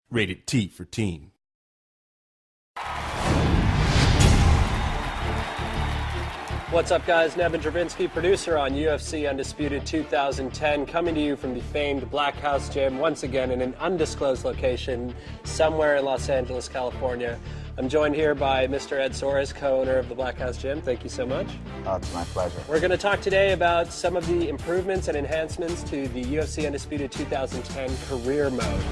Rated T for teen. What's up, guys? Nevin Dravinsky, producer on UFC Undisputed 2010, coming to you from the famed Black House Gym, once again in an undisclosed location somewhere in Los Angeles, California. I'm joined here by Mr. Ed Soares, co-owner of the Black House Gym. Thank you so much. Oh, it's my pleasure. We're going to talk today about some of the improvements and enhancements to the UFC Undisputed 2010 career mode.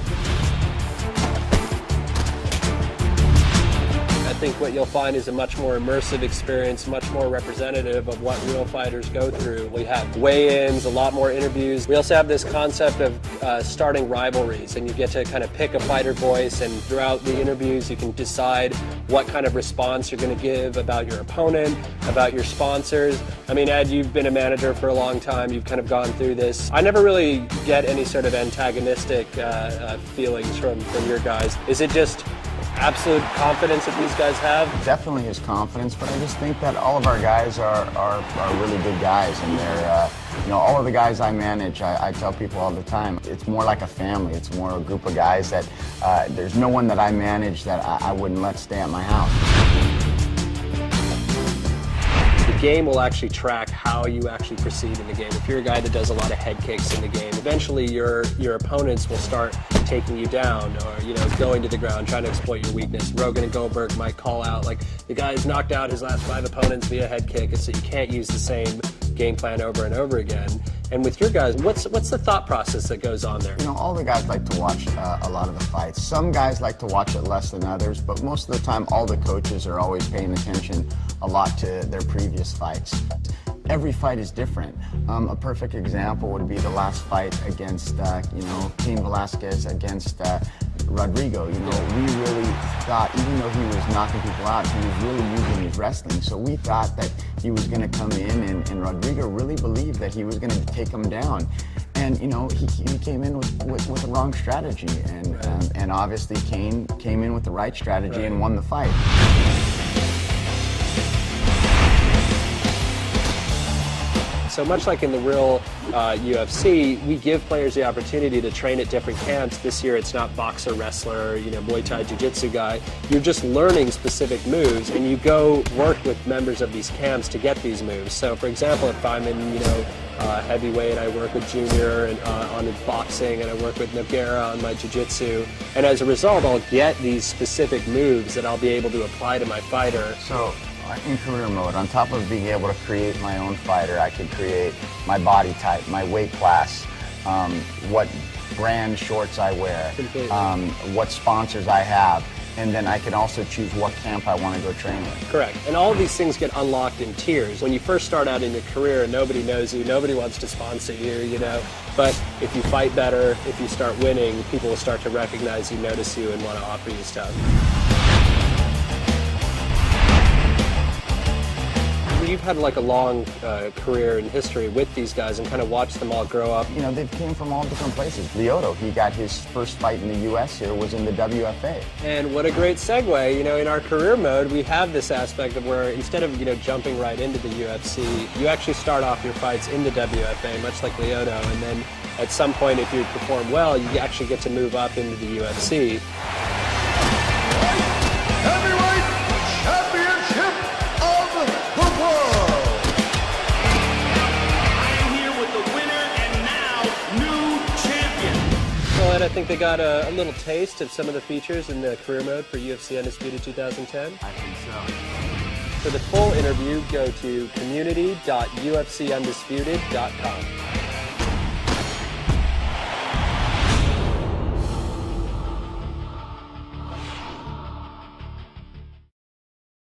I think what you'll find is a much more immersive experience, much more representative of what real fighters go through. We have weigh-ins, a lot more interviews. We also have this concept of starting rivalries, and you get to kind of pick a fighter voice, and throughout the interviews you can decide what kind of response you're going to give about your opponent, about your sponsors. I mean, Ed, you've been a manager for a long time. You've kind of gone through this. I never really get any sort of antagonistic feelings from your guys. Is it just absolute confidence that these guys have? Definitely his confidence, but I just think that all of our guys are really good guys, and they're, all of the guys I manage, I tell people all the time, it's more like a family. It's more a group of guys that there's no one that I manage that I wouldn't let stay at my house. The game will actually track how you actually proceed in the game. If you're a guy that does a lot of head kicks in the game, eventually your opponents will start taking you down, or going to the ground, trying to exploit your weakness. Rogan and Goldberg might call out, like, the guy's knocked out his last 5 opponents via head kick, and so you can't use the same game plan over and over again. And with your guys, what's the thought process that goes on there? All the guys like to watch a lot of the fights. Some guys like to watch it less than others, but most of the time all the coaches are always paying attention a lot to their previous fights. Every fight is different. A perfect example would be the last fight against, Cain Velasquez against Rodrigo. We really thought, even though he was knocking people out, he was really using his wrestling. So we thought that he was going to come in, and Rodrigo really believed that he was going to take him down. And he came in with the wrong strategy, and obviously Cain came in with the right strategy and won the fight. So much like in the real UFC, we give players the opportunity to train at different camps. This year it's not boxer, wrestler, Muay Thai, Jiu-Jitsu guy. You're just learning specific moves, and you go work with members of these camps to get these moves. So for example, if I'm in, heavyweight, I work with Junior and on his boxing, and I work with Nogueira on my Jiu-Jitsu. And as a result, I'll get these specific moves that I'll be able to apply to my fighter. So, in career mode, on top of being able to create my own fighter, I could create my body type, my weight class, what brand shorts I wear, what sponsors I have, and then I can also choose what camp I want to go train with. Correct. And all of these things get unlocked in tiers. When you first start out in your career, nobody knows you, nobody wants to sponsor you, But if you fight better, if you start winning, people will start to recognize you, notice you, and want to offer you stuff. You've had like a long career and history with these guys and kind of watched them all grow up. They came from all different places. Lyoto, he got his first fight in the U.S. here, was in the WFA. And what a great segue. In our career mode, we have this aspect of where instead of, jumping right into the UFC, you actually start off your fights in the WFA, much like Lyoto, and then at some point, if you perform well, you actually get to move up into the UFC. I think they got a little taste of some of the features in the career mode for UFC Undisputed 2010. I think so. For the full interview, go to community.ufcundisputed.com.